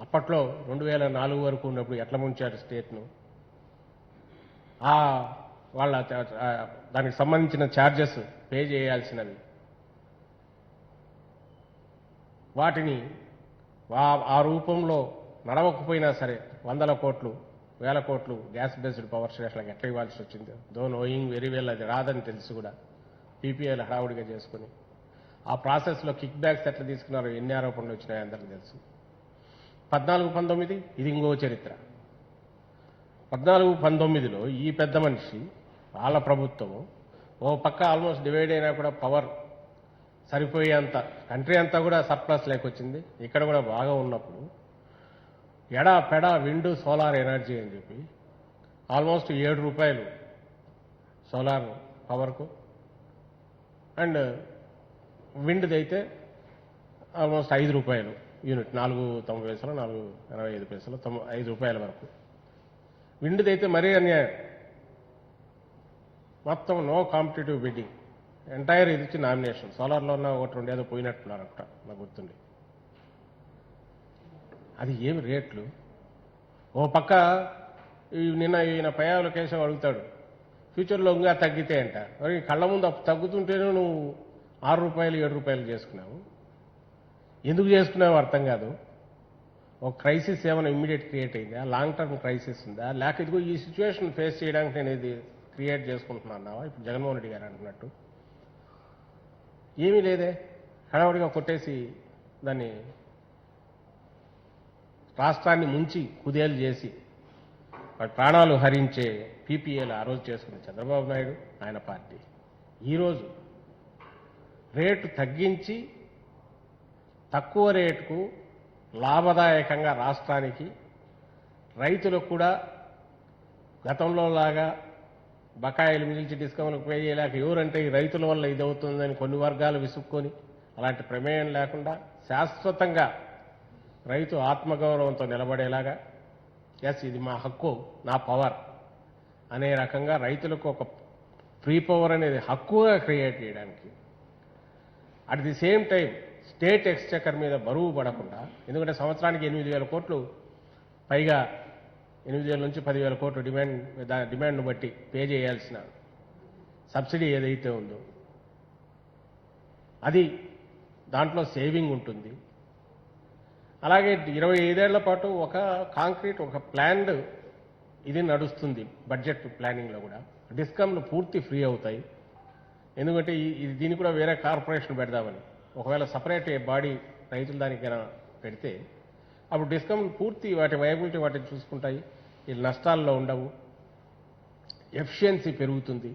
అప్పట్లో 2004 వరకు ఉన్నప్పుడు ఎట్లా ముంచారు స్టేట్ను, వాళ్ళ దానికి సంబంధించిన ఛార్జెస్ పే చేయాల్సినవి, వాటిని ఆ రూపంలో నడవకపోయినా సరే 100 కోట్లు 1000 కోట్లు గ్యాస్ బేస్డ్ పవర్ స్టేషన్లకు ఎట్లా ఇవ్వాల్సి వచ్చింది. దో నోయింగ్ వెరీ వెల్ అది రాదని తెలిసి కూడా పీపీఎల్ హడావుడిగా చేసుకుని ఆ ప్రాసెస్లో కిక్ బ్యాక్స్ ఎట్లా తీసుకున్నారో, ఎన్ని ఆరోపణలు వచ్చినాయో అందరికీ తెలుసు. 14-19 ఇది ఇంకో చరిత్ర. 14-19లో ఈ పెద్ద మనిషి వాళ్ళ ప్రభుత్వము ఓ పక్క ఆల్మోస్ట్ డివైడ్ అయినా కూడా పవర్ సరిపోయేంత కంట్రీ అంతా కూడా సర్ప్లస్ లేకొచ్చింది. ఇక్కడ కూడా బాగా ఉన్నప్పుడు ఎడా పెడా విండ్ సోలార్ ఎనర్జీ అని చెప్పి ఆల్మోస్ట్ ₹7 సోలార్ పవర్కు, అండ్ విండ్ది అయితే ఆల్మోస్ట్ ₹5 యూనిట్, 4.90 4.85 ₹5 వరకు. విండ్ది అయితే మరీ అన్యాయం, మొత్తం నో కాంపిటేటివ్ బిడ్డింగ్, ఎంటైర్ ఇది ఇచ్చి నామినేషన్. సోలార్లో ఉన్న 1-2 ఏదో పోయినట్టున్నారు అక్కడ నాకు గుర్తుండి. అది ఏమి రేట్లు. ఓ పక్క నిన్న ఈయన పయావుల కేశవ్ అడుగుతాడు, ఫ్యూచర్లో ఇంకా తగ్గితే అంట. మరి కళ్ళ ముందు తగ్గుతుంటేనే నువ్వు ₹6 ₹7 చేసుకున్నావు. ఎందుకు చేసుకున్నావు అర్థం కాదు. ఒక క్రైసిస్ ఏమైనా ఇమ్మీడియట్ క్రియేట్ అయిందా, లాంగ్ టర్మ్ క్రైసిస్ ఉందా, లేక ఇదిగో ఈ సిచ్యువేషన్ ఫేస్ చేయడానికి నేను ఇది క్రియేట్ చేసుకుంటున్నావా ఇప్పుడు జగన్మోహన్ రెడ్డి గారు అంటున్నట్టు. ఏమీ లేదే, హడావుడిగా కొట్టేసి దాన్ని రాష్ట్రాన్ని ముంచి కుదేలు చేసి వాటి ప్రాణాలు హరించే పీపీఏలు ఆ రోజు చేసుకున్న చంద్రబాబు నాయుడు ఆయన పార్టీ ఈరోజు రేటు తగ్గించి తక్కువ రేటుకు లాభదాయకంగా రాష్ట్రానికి, రైతులకు కూడా గతంలో లాగా బకాయిలు మిగిల్చి డిస్కౌంట్లకు పే చేయలేక ఎవరంటే ఈ రైతుల వల్ల ఇదవుతుందని కొన్ని వర్గాలు విసుక్కొని అలాంటి ప్రమేయం లేకుండా శాశ్వతంగా రైతు ఆత్మగౌరవంతో నిలబడేలాగా, ఎస్ ఇది మా హక్కు, నా పవర్ అనే రకంగా రైతులకు ఒక ఫ్రీ పవర్ అనేది హక్కుగా క్రియేట్ చేయడానికి, at the same time state Exchequer మీద బరువు పడకుండా, ఎందుకంటే సంవత్సరానికి 8,000 కోట్లు పైగా 8,000 నుంచి 10,000 కోట్లు డిమాండ్ను బట్టి పే చేయాల్సిన సబ్సిడీ ఏదైతే ఉందో అది దాంట్లో సేవింగ్ ఉంటుంది. అలాగే 25 ఏళ్ల పాటు ఒక కాంక్రీట్ ఒక ప్లాన్డ్ ఇది నడుస్తుంది. బడ్జెట్ ప్లానింగ్లో కూడా డిస్కమ్లు పూర్తి ఫ్రీ అవుతాయి. ఎందుకంటే దీన్ని కూడా వేరే కార్పొరేషన్ పెడదామని, ఒకవేళ సపరేట్ బాడీ రైతులు దానికి పెడితే అప్పుడు డిస్కమ్లు పూర్తి వాటి వైబిలిటీ వాటిని చూసుకుంటాయి, వీళ్ళు నష్టాల్లో ఉండవు, ఎఫిషియన్సీ పెరుగుతుంది.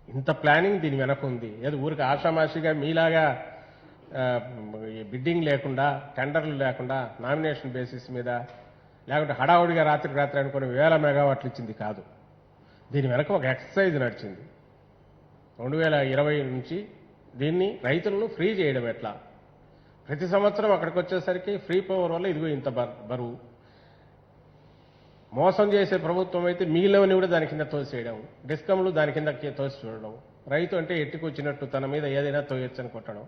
ఇంత ప్లానింగ్ దీని వెనక ఉంది. ఏదో ఊరికి ఆషామాషిగా మీలాగా బిడ్డింగ్ లేకుండా, టెండర్లు లేకుండా, నామినేషన్ బేసిస్ మీద, లేకుంటే హడావుడిగా రాత్రికి రాత్రి అనుకుని 1000 మెగావాట్లు ఇచ్చింది కాదు. దీని వెనక ఒక ఎక్సర్సైజ్ నడిచింది. 2020 నుంచి దీన్ని రైతులను ఫ్రీ చేయడం ఎట్లా, ప్రతి సంవత్సరం అక్కడికి వచ్చేసరికి ఫ్రీ పవర్ వల్ల ఇదిగో ఇంత బరువు, మోసం చేసే ప్రభుత్వం అయితే మిగిలినవని కూడా దాని కింద తోసేయడం, డిస్కమ్లు దాని కింద తోసి చూడడం, రైతు అంటే ఎట్టుకొచ్చినట్టు తన మీద ఏదైనా తోయొచ్చని కొట్టడం,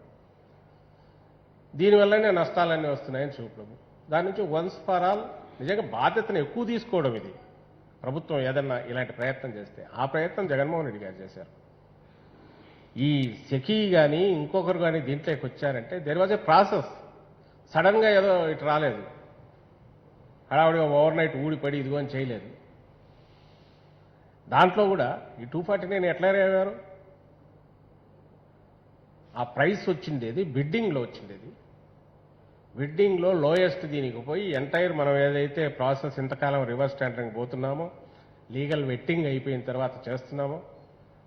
దీనివల్లనే నష్టాలన్నీ వస్తున్నాయని చూపడం. దాని నుంచి వన్స్ ఫర్ ఆల్ నిజంగా బాధ్యతను ఎక్కువ తీసుకోవడం, ఇది ప్రభుత్వం ఏదన్నా ఇలాంటి ప్రయత్నం చేస్తే ఆ ప్రయత్నం జగన్మోహన్ రెడ్డి గారు చేశారు. ఈ సెకీ కానీ ఇంకొకరు కానీ దీంట్లోకి వచ్చారంటే దెర్ వాజ్ ఏ ప్రాసెస్. సడన్గా ఏదో ఇటు రాలేదు, హడావుడిగా ఓవర్ నైట్ ఊడిపడి ఇదిగో అని చేయలేదు. దాంట్లో కూడా ఈ 249 ఎట్లా అయ్యారు, ఆ ప్రైస్ వచ్చిండేది బిడ్డింగ్లో వచ్చిండేది. బిడ్డింగ్లో లోయెస్ట్ దీనికి పోయి ఎంటైర్ మనం ఏదైతే ప్రాసెస్ ఇంతకాలం రివర్స్ టెండరింగ్ పోతున్నామో లీగల్ వెట్టింగ్ అయిపోయిన తర్వాత చేస్తున్నామో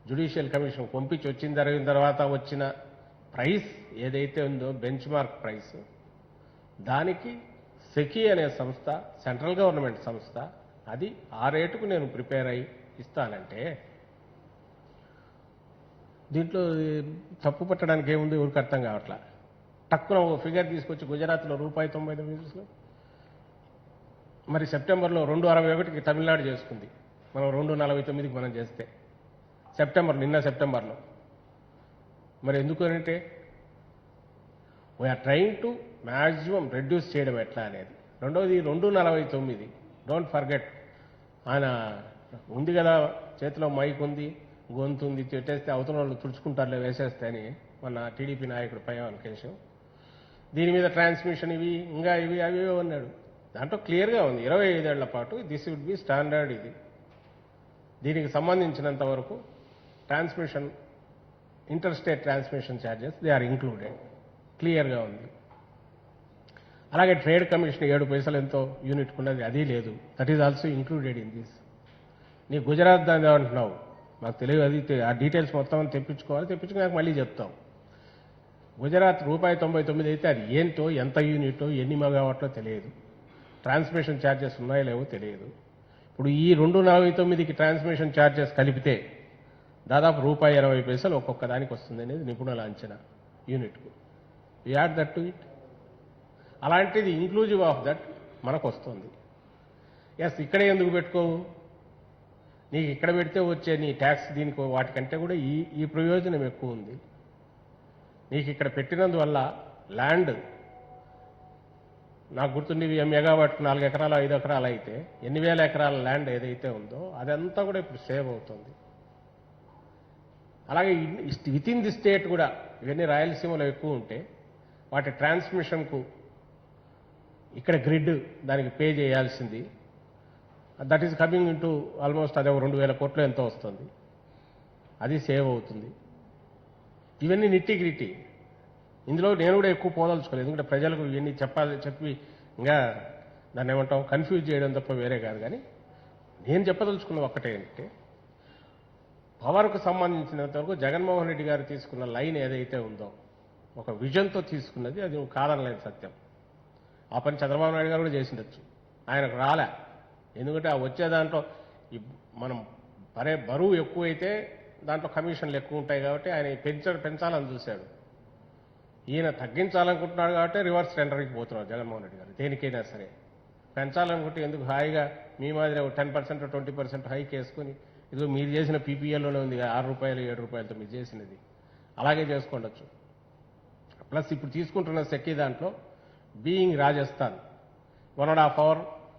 జ్యుడిషియల్ కమిషన్ పంపించి జరిగిన తర్వాత వచ్చిన ప్రైస్ ఏదైతే ఉందో బెంచ్ మార్క్ ప్రైస్ దానికి సెకీ అనే సంస్థ సెంట్రల్ గవర్నమెంట్ సంస్థ అది ఆ రేటుకు నేను ప్రిపేర్ అయి ఇస్తానంటే దీంట్లో తప్పు పట్టడానికి ఏముంది ఊరికి అర్థం కావట్లా. టక్కున ఓ ఫిగర్ తీసుకొచ్చి గుజరాత్లో ₹99 మరి సెప్టెంబర్లో 261కి తమిళనాడు చేసుకుంది, మనం 249కి మనం చేస్తే నిన్న సెప్టెంబర్లో. మరి ఎందుకు అంటే we're trying to maximum reduce చేయడం ఎట్లా అనేది. రెండవది 249 డోంట్ ఫర్గెట్, ఆయన ఉంది కదా చేతిలో మైక్ ఉంది, గొంతు ఉంది, పెట్టేస్తే అవతల వాళ్ళు తుడుచుకుంటారులే వేసేస్తే అని మన టీడీపీ నాయకుడు పైవాన్ కేశవ్ దీని మీద ట్రాన్స్మిషన్ ఇవి ఇంకా ఇవి అవి అన్నాడు. దాంట్లో క్లియర్గా ఉంది 25 ఏళ్ల పాటు దిస్ వుడ్ బి స్టాండర్డ్. ఇది దీనికి సంబంధించినంత వరకు transmission inter state transmission charges they are included, క్లియర్గా ఉంది. అలాగే ట్రేడ్ కమిషన్ 7 పైసలు ఎంతో యూనిట్కు ఉన్నది, అది లేదు, that is also included in this. నీ గుజరాత్ దాని అంటున్నావు, మాకు తెలియదు, అది ఆ డీటెయిల్స్ మొత్తం తెప్పించుకున్నాక మళ్ళీ చెప్తాం. గుజరాత్ ₹99 అయితే అది ఏంటో, ఎంత యూనిటో, ఎన్ని మెగావాట్లో తెలియదు, ట్రాన్స్మిషన్ ఛార్జెస్ ఉన్నాయో లేవో తెలియదు. ఇప్పుడు ఈ 249కి ట్రాన్స్మిషన్ ఛార్జెస్ కలిపితే దాదాపు ₹20 ఒక్కొక్క దానికి వస్తుంది అనేది నిపుణుల అంచనా యూనిట్కు. Add that to it. అలాంటిది ఇంక్లూజివ్ ఆఫ్ దట్ మనకు వస్తుంది. ఎస్, ఇక్కడే ఎందుకు పెట్టుకోవు, నీకు ఇక్కడ పెడితే వచ్చే నీ ట్యాక్స్ దీనికి వాటికంటే కూడా ఈ ప్రయోజనం ఎక్కువ ఉంది. నీకు ఇక్కడ పెట్టినందువల్ల ల్యాండ్ నాకు గుర్తుండి మెగావాట్కు 4 ఎకరాలు 5 ఎకరాలు అయితే 8,000 ఎకరాల ల్యాండ్ ఏదైతే ఉందో అదంతా కూడా ఇప్పుడు సేవ్ అవుతుంది. అలాగే విత్ ఇన్ ది స్టేట్ కూడా ఇవన్నీ రాయలసీమలో ఎక్కువ ఉంటే వాటి ట్రాన్స్మిషన్కు ఇక్కడ గ్రిడ్ దానికి పే చేయాల్సింది, that is coming into almost అదే 2,000 కోట్లు ఎంతో వస్తుంది, అది సేవ్ అవుతుంది. ఇవన్నీ నిట్టి గ్రిట్టి. ఇందులో నేను కూడా ఎక్కువ పోదలుచుకోలేదు, ఎందుకంటే ప్రజలకు ఇవన్నీ చెప్పి ఇంకా దాన్ని ఏమంటాం కన్ఫ్యూజ్ చేయడం తప్ప వేరే కాదు. కానీ నేను చెప్పదలుచుకున్న ఒక్కటే అంటే పవర్కు సంబంధించినంత వరకు జగన్మోహన్ రెడ్డి గారు తీసుకున్న లైన్ ఏదైతే ఉందో ఒక విజన్తో తీసుకున్నది, అది కాదనలేదు సత్యం. ఆ పని చంద్రబాబు నాయుడు గారు కూడా చేసిండొచ్చు, ఆయనకు రాలే. ఎందుకంటే ఆ వచ్చే దాంట్లో మనం బరువు ఎక్కువైతే దాంట్లో కమిషన్లు ఎక్కువ ఉంటాయి కాబట్టి ఆయన పెంచాలని చూశాడు. ఈయన తగ్గించాలనుకుంటున్నాడు కాబట్టి రివర్స్ టెండరింగ్కి పోతున్నాడు జగన్మోహన్ రెడ్డి గారు. దేనికైనా సరే పెంచాలనుకుంటే ఎందుకు హాయిగా మీ మాదిరి 10% 20% హైక్ వేసుకుని, ఇదిగో మీరు చేసిన పీపీఎల్లోనే ఉంది ₹6 ₹7తో మీరు చేసినది, అలాగే చేసుకోండొచ్చు. ప్లస్ ఇప్పుడు తీసుకుంటున్న సెక్కీ దాంట్లో బీయింగ్ రాజస్థాన్ 1.5 hour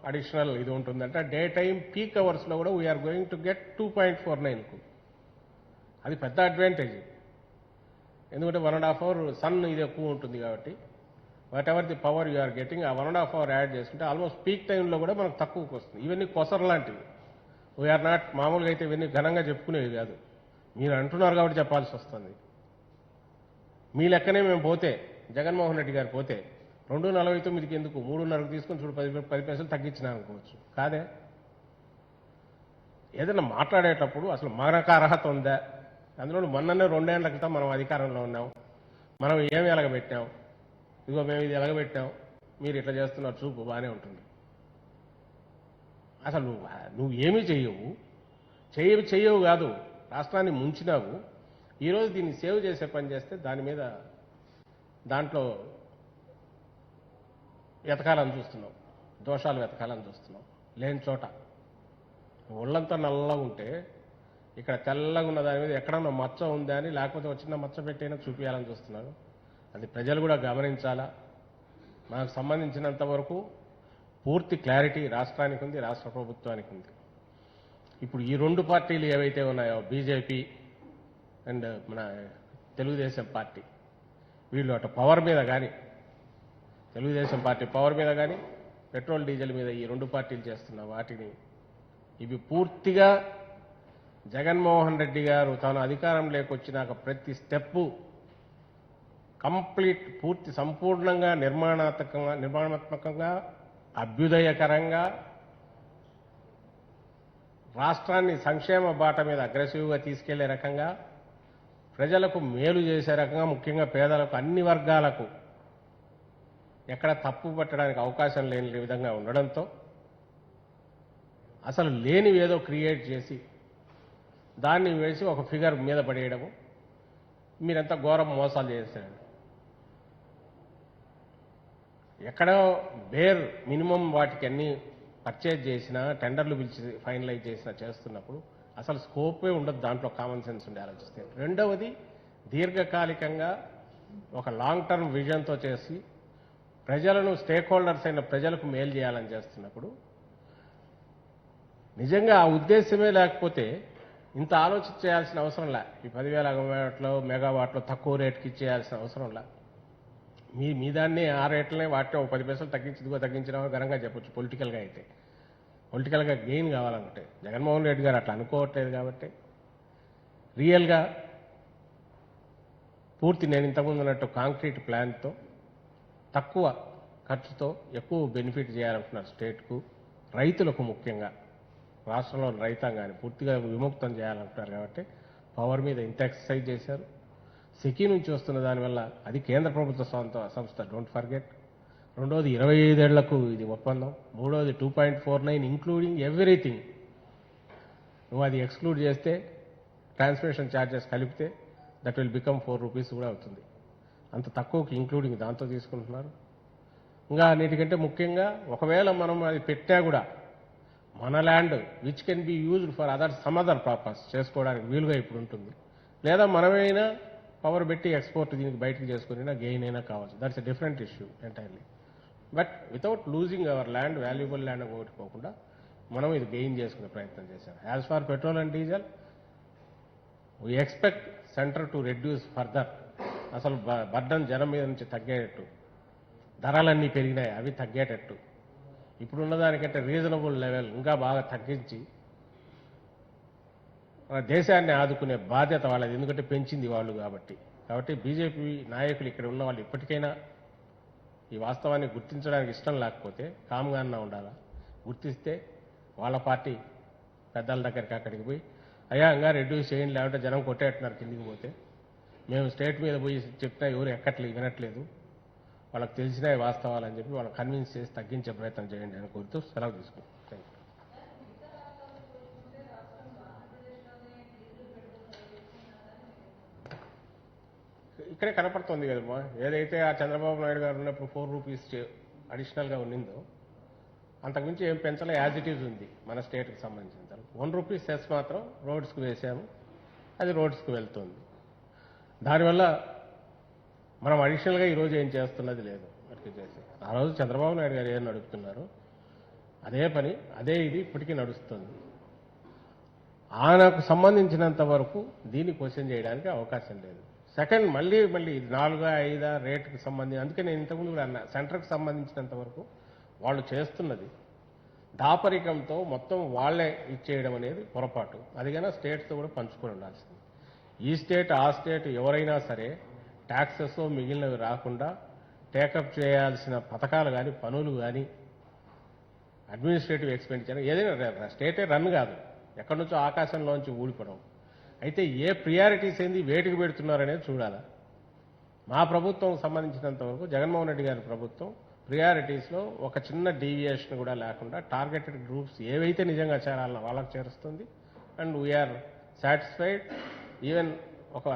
అడిషనల్ ఇది ఉంటుందంటే డే టైం పీక్ అవర్స్లో కూడా వీఆర్ గోయింగ్ టు గెట్ 2.49కు. అది పెద్ద అడ్వాంటేజ్, ఎందుకంటే 1.5 hour సన్ ఇది ఎక్కువ ఉంటుంది కాబట్టి whatever the power you are getting ఆ 1.5 hour యాడ్ చేసుకుంటే ఆల్మోస్ట్ పీక్ టైంలో కూడా మనకు తక్కువకు వస్తుంది. ఇవన్నీ కొసర్ లాంటివి, వీఆర్ నాట్ మామూలుగా అయితే ఇవన్నీ ఘనంగా చెప్పుకునేవి కాదు, మీరు అంటున్నారు కాబట్టి చెప్పాల్సి వస్తుంది. మీ లెక్కనే మేము పోతే జగన్మోహన్ రెడ్డి గారు పోతే 249కి ఎందుకు 3.5కు తీసుకొని చూడు 10 పైసలు తగ్గించినా అనుకోవచ్చు. కాదే, ఏదైనా మాట్లాడేటప్పుడు అసలు మనకు అర్హత ఉందా, అందులో మొన్ననే 2 ఏళ్ల క్రితం మనం అధికారంలో ఉన్నాం, మనం ఏమి ఎలగబెట్టాం, ఇదిగో మేము ఇది ఎలగబెట్టాం, మీరు ఇట్లా చేస్తున్నారు చూపు బాగానే ఉంటుంది. అసలు నువ్వు ఏమీ చెయ్యవు కాదు, రాష్ట్రాన్ని ముంచినావు. ఈరోజు దీన్ని సేవ్ చేసే పని చేస్తే దాంట్లో వెతకాలని చూస్తున్నాం, దోషాలు వెతకాలని చూస్తున్నాం. లేని చోట ఒళ్ళంతా నల్లగా ఉంటే ఇక్కడ తెల్లగా ఉన్న దాని మీద ఎక్కడన్నా మచ్చ ఉందా అని, లేకపోతే వచ్చిన మచ్చ పెట్టైనా చూపించాలని చూస్తున్నారు. అది ప్రజలు కూడా గమనించాలా. మనకు సంబంధించినంత వరకు పూర్తి క్లారిటీ రాష్ట్రానికి ఉంది, రాష్ట్ర ప్రభుత్వానికి ఉంది. ఇప్పుడు ఈ 2 పార్టీలు ఏవైతే ఉన్నాయో బీజేపీ అండ్ మన తెలుగుదేశం పార్టీ, వీళ్ళు అటు పవర్ మీద కానీ తెలుగుదేశం పార్టీ పవర్ మీద కానీ పెట్రోల్ డీజిల్ మీద ఈ 2 పార్టీలు చేస్తున్న వాటిని ఇవి పూర్తిగా జగన్మోహన్ రెడ్డి గారు తాను అధికారం లేకొచ్చినాక ప్రతి స్టెప్పు పూర్తి సంపూర్ణంగా నిర్మాణాత్మకంగా అభ్యుదయకరంగా రాష్ట్రాన్ని సంక్షేమ బాట మీద అగ్రెసివ్గా తీసుకెళ్లే రకంగా ప్రజలకు మేలు చేసే రకంగా ముఖ్యంగా పేదలకు అన్ని వర్గాలకు ఎక్కడ తప్పు పట్టడానికి అవకాశం లేని విధంగా ఉండడంతో అసలు లేనివి ఏదో క్రియేట్ చేసి దాన్ని వేసి ఒక ఫిగర్ మీద పడేయడము మీరెంత ఘోరం మోసాలు చేశారు. ఎక్కడో మినిమం వాటికి అన్ని పర్చేజ్ చేసినా టెండర్లు పిలిచి ఫైనలైజ్ చేసినా చేస్తున్నప్పుడు అసలు స్కోపే ఉండదు దాంట్లో కామన్ సెన్స్ ఉండి ఆలోచిస్తే. రెండవది దీర్ఘకాలికంగా ఒక లాంగ్ టర్మ్ విజన్తో చేసి ప్రజలను స్టేక్ హోల్డర్స్ అయిన ప్రజలకు మేలు చేయాలని చేస్తున్నప్పుడు నిజంగా ఆ ఉద్దేశమే లేకపోతే ఇంత ఆలోచన చేయాల్సిన అవసరం లే. ఈ 10,000 మెగావాట్లో తక్కువ రేటుకి ఇచ్చేయాల్సిన అవసరం లే. మీ దాన్ని ఆ రేట్లనే వాటిని 10 పైసలు తగ్గించినా ఘనంగా చెప్పొచ్చు పొలిటికల్గా అయితే. పొలిటికల్గా గెయిన్ కావాలనుకుంటే జగన్మోహన్ రెడ్డి గారు అట్లా అనుకోవట్లేదు కాబట్టి రియల్గా పూర్తి నేను ఇంతకుముందు అన్నట్టు కాంక్రీట్ ప్లాన్తో తక్కువ ఖర్చుతో ఎక్కువ బెనిఫిట్ చేయాలనుకున్నారు స్టేట్కు, రైతులకు ముఖ్యంగా రాష్ట్రంలోని రైతాంగాన్ని పూర్తిగా విముక్తం చేయాలంటున్నారు కాబట్టి పవర్ మీద ఇంత ఎక్సర్సైజ్ చేశారు. సికి నుంచి వస్తున్న దానివల్ల అది కేంద్ర ప్రభుత్వ సంస్థ డోంట్ ఫర్గెట్. రెండోది 25 ఏళ్లకు ఇది ఒప్పందం. మూడోది 2.49 ఇంక్లూడింగ్ ఎవ్రీథింగ్. నువ్వు అది ఎక్స్క్లూడ్ చేస్తే ట్రాన్స్మిషన్ ఛార్జెస్ కలిపితే దట్ విల్ బికమ్ 4 రూపీస్ కూడా అవుతుంది. అంత తక్కువకి ఇంక్లూడింగ్ దాంతో తీసుకుంటున్నారు. ఇంకా అన్నిటికంటే ముఖ్యంగా ఒకవేళ మనం అది పెట్టా కూడా మన land which can be used for some other purpose చేసుకోవడానికి వీలుగా ఇప్పుడు ఉంటుంది. లేదా మనమైనా పవర్ పెట్టి ఎక్స్పోర్ట్ దీనికి బయటకు చేసుకుని గెయిన్ అయినా కావచ్చు. That's a different issue entirely. But without losing our land, valuable land ఓటుకోకుండా మనం ఇది గెయిన్ చేసుకునే ప్రయత్నం చేశాం. As far petrol and diesel we expect centre to reduce further. అసలు బర్డన్ జనం మీద నుంచి తగ్గేటట్టు, ధరలన్నీ పెరిగినాయి అవి తగ్గేటట్టు, ఇప్పుడున్న దానికంటే రీజనబుల్ లెవెల్ ఇంకా బాగా తగ్గించి దేశాన్ని ఆదుకునే బాధ్యత వాళ్ళది. ఎందుకంటే పెంచింది వాళ్ళు కాబట్టి బీజేపీ నాయకులు ఇక్కడ ఉన్న వాళ్ళు ఇప్పటికైనా ఈ వాస్తవాన్ని గుర్తించడానికి ఇష్టం లేకపోతే కామ్గా ఉండాలా. గుర్తిస్తే వాళ్ళ పార్టీ పెద్దల దగ్గరికి అక్కడికి పోయి అయ్యా ఇంకా రెడ్యూస్ చేయండి లేకపోతే జనం కొట్టేట్టున్నారు కిందికి పోతే, మేము స్టేట్ మీద పోయి చెప్తా ఎవరు వినట్లేదు, వాళ్ళకి తెలిసినా వాస్తవాలని చెప్పి వాళ్ళని కన్విన్స్ చేసి తగ్గించే ప్రయత్నం చేయండి అని కోరుతూ సెలవు తీసుకుంటాం. Thank you. ఇక్కడే కనపడుతుంది కదమ్మా, ఏదైతే ఆ చంద్రబాబు నాయుడు గారు ఉన్నప్పుడు 4 రూపీస్ అడిషనల్గా ఉన్నిందో అంతకుమించి ఏం పెంచలే, యాజ్ ఇట్ ఈజ్ ఉంది మన స్టేట్కి సంబంధించిన. 1 రూపీ సెస్ మాత్రం రోడ్స్కి వేసాము, అది రోడ్స్కి వెళ్తుంది. దానివల్ల మనం అడిషనల్గా ఈరోజు ఏం చేస్తున్నది లేదు. ఆ రోజు చంద్రబాబు నాయుడు గారు ఏం నడుపుతున్నారు అదే పని అదే ఇది ఇప్పటికీ నడుస్తుంది. ఆయనకు సంబంధించినంత వరకు దీన్ని క్వశ్చన్ చేయడానికి అవకాశం లేదు. సెకండ్ మళ్ళీ ఇది 4-5 రేటుకి సంబంధించి, అందుకే నేను ఇంతకుముందు కూడా అన్నా, సెంటర్కి సంబంధించినంత వరకు వాళ్ళు చేస్తున్నది దాపరికంతో మొత్తం వాళ్లే ఇచ్చేయడం అనేది పొరపాటు. అదిగానే స్టేట్స్తో కూడా పంచుకొని ఉండాల్సింది. ఈ స్టేట్ ఆ స్టేట్ ఎవరైనా సరే ట్యాక్సెస్ మిగిలినవి రాకుండా టేకప్ చేయాల్సిన పథకాలు కానీ పనులు కానీ అడ్మినిస్ట్రేటివ్ ఎక్స్పెండిచర్ ఏదైనా స్టేటే రన్ కాదు, ఎక్కడి నుంచో ఆకాశంలోంచి ఊడిపడం. అయితే ఏ ప్రియారిటీస్ ఏంది వేటికి పెడుతున్నారనేది చూడాలా. మా ప్రభుత్వం సంబంధించినంత వరకు జగన్మోహన్ రెడ్డి గారి ప్రభుత్వం ప్రియారిటీస్లో ఒక చిన్న డీవియేషన్ కూడా లేకుండా టార్గెటెడ్ గ్రూప్స్ ఏవైతే నిజంగా చేరాలన్నా వాళ్ళకి చేరుస్తుంది. And we are satisfied. ఈవెన్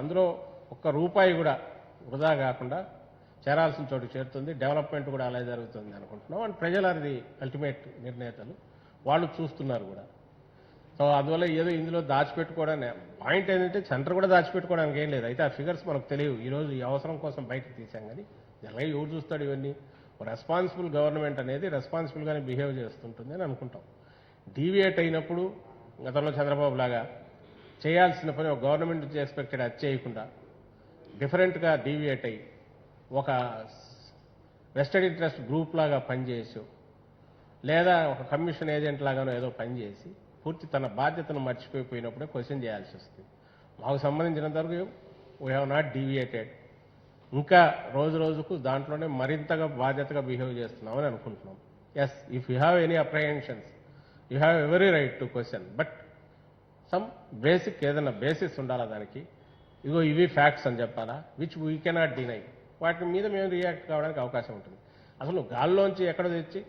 అందులో ఒక్క రూపాయి కూడా వృధా కాకుండా చేరాల్సిన చోటు చేరుతుంది. డెవలప్మెంట్ కూడా అలా జరుగుతుంది అనుకుంటున్నాం. అండ్ ప్రజలు అది అల్టిమేట్ నిర్ణేతలు, వాళ్ళు చూస్తున్నారు కూడా. సో అందువల్ల ఏదో ఇందులో దాచిపెట్టుకోవడానికి పాయింట్ ఏంటంటే సెంటర్ కూడా దాచిపెట్టుకోవడానికి ఏం లేదు. అయితే ఆ ఫిగర్స్ మనకు తెలియవు, ఈరోజు ఈ అవసరం కోసం బయటకు తీసాం. కానీ జనరల్గా ఎవరు చూస్తాడు ఇవన్నీ? రెస్పాన్సిబుల్ గవర్నమెంట్ అనేది రెస్పాన్సిబుల్గానే బిహేవ్ చేస్తుంటుంది అని అనుకుంటాం. డీవియేట్ అయినప్పుడు గతంలో చంద్రబాబు లాగా చేయాల్సిన పని ఒక గవర్నమెంట్ నుంచి ఎక్స్పెక్టెడ్ అది చేయకుండా డిఫరెంట్గా డీవియేట్ అయ్యి ఒక వెస్టెడ్ ఇంట్రెస్ట్ గ్రూప్ లాగా పనిచేసి లేదా ఒక కమిషన్ ఏజెంట్ లాగానో ఏదో పనిచేసి పూర్తి తన బాధ్యతను మర్చిపోయినప్పుడే క్వశ్చన్ చేయాల్సి వస్తుంది. మాకు సంబంధించినంత వరకు వీ హ్యావ్ నాట్ డీవియేటెడ్. ఇంకా రోజు రోజుకు దాంట్లోనే మరింతగా బాధ్యతగా బిహేవ్ చేస్తున్నామని అనుకుంటున్నాం. Yes, if you have any apprehensions you have every right to question, but some basic ఏదైనా బేసిస్ ఉండాలా దానికి. ఇగో ఇవి ఫ్యాక్ట్స్ అని చెప్పాలా, విచ్ వీ కెనాట్ డినై. వాటి మీద మేము రియాక్ట్ కావడానికి అవకాశం ఉంటుంది. అసలు గాల్లోంచి ఎక్కడ తెచ్చి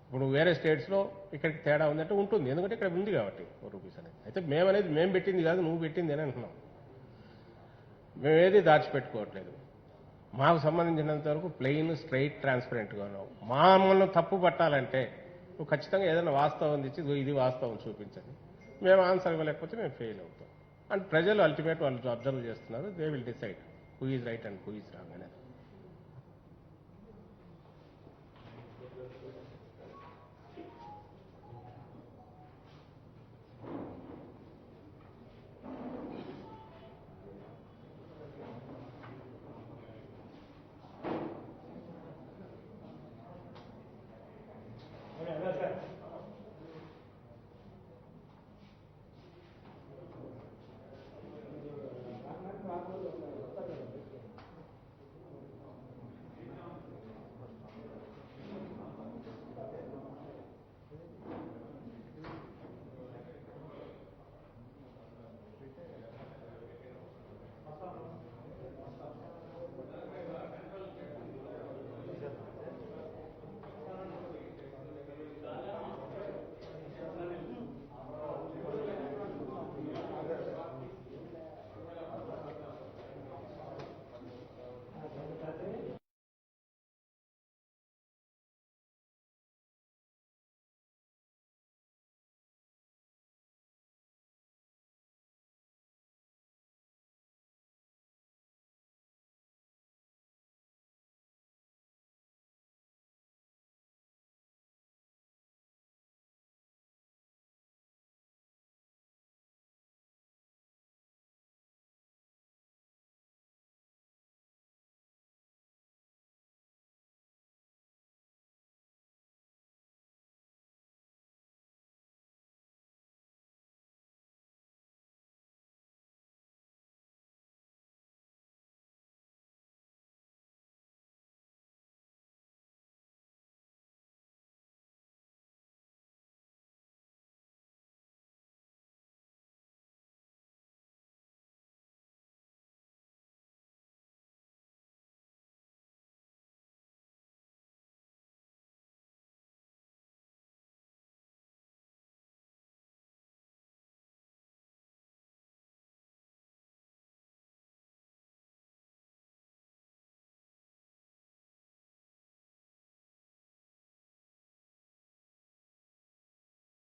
ఇప్పుడు వేరే స్టేట్స్లో ఇక్కడికి తేడా ఉందంటే ఉంటుంది, ఎందుకంటే ఇక్కడ ఉంది కాబట్టి రూపీస్ అనేది. అయితే మేమనేది మేము పెట్టింది కాదు, నువ్వు పెట్టింది అని అంటున్నాం. మేమేది దాచిపెట్టుకోవట్లేదు. మాకు సంబంధించినంత వరకు ప్లెయిన్, స్ట్రైట్, ట్రాన్స్పరెంట్గా ఉన్నాం. మామూలు తప్పు పట్టాలంటే నువ్వు ఖచ్చితంగా ఏదైనా వాస్తవం ఇచ్చి ఇది వాస్తవం చూపించండి. మేము ఆన్సర్ ఇవ్వలేకపోతే మేము ఫెయిల్ అవుతాం. అండ్ ప్రజలు అల్టిమేట్ వాళ్ళు అబ్జర్వ్ చేస్తున్నారు. They will decide who is right and who is wrong అనేది.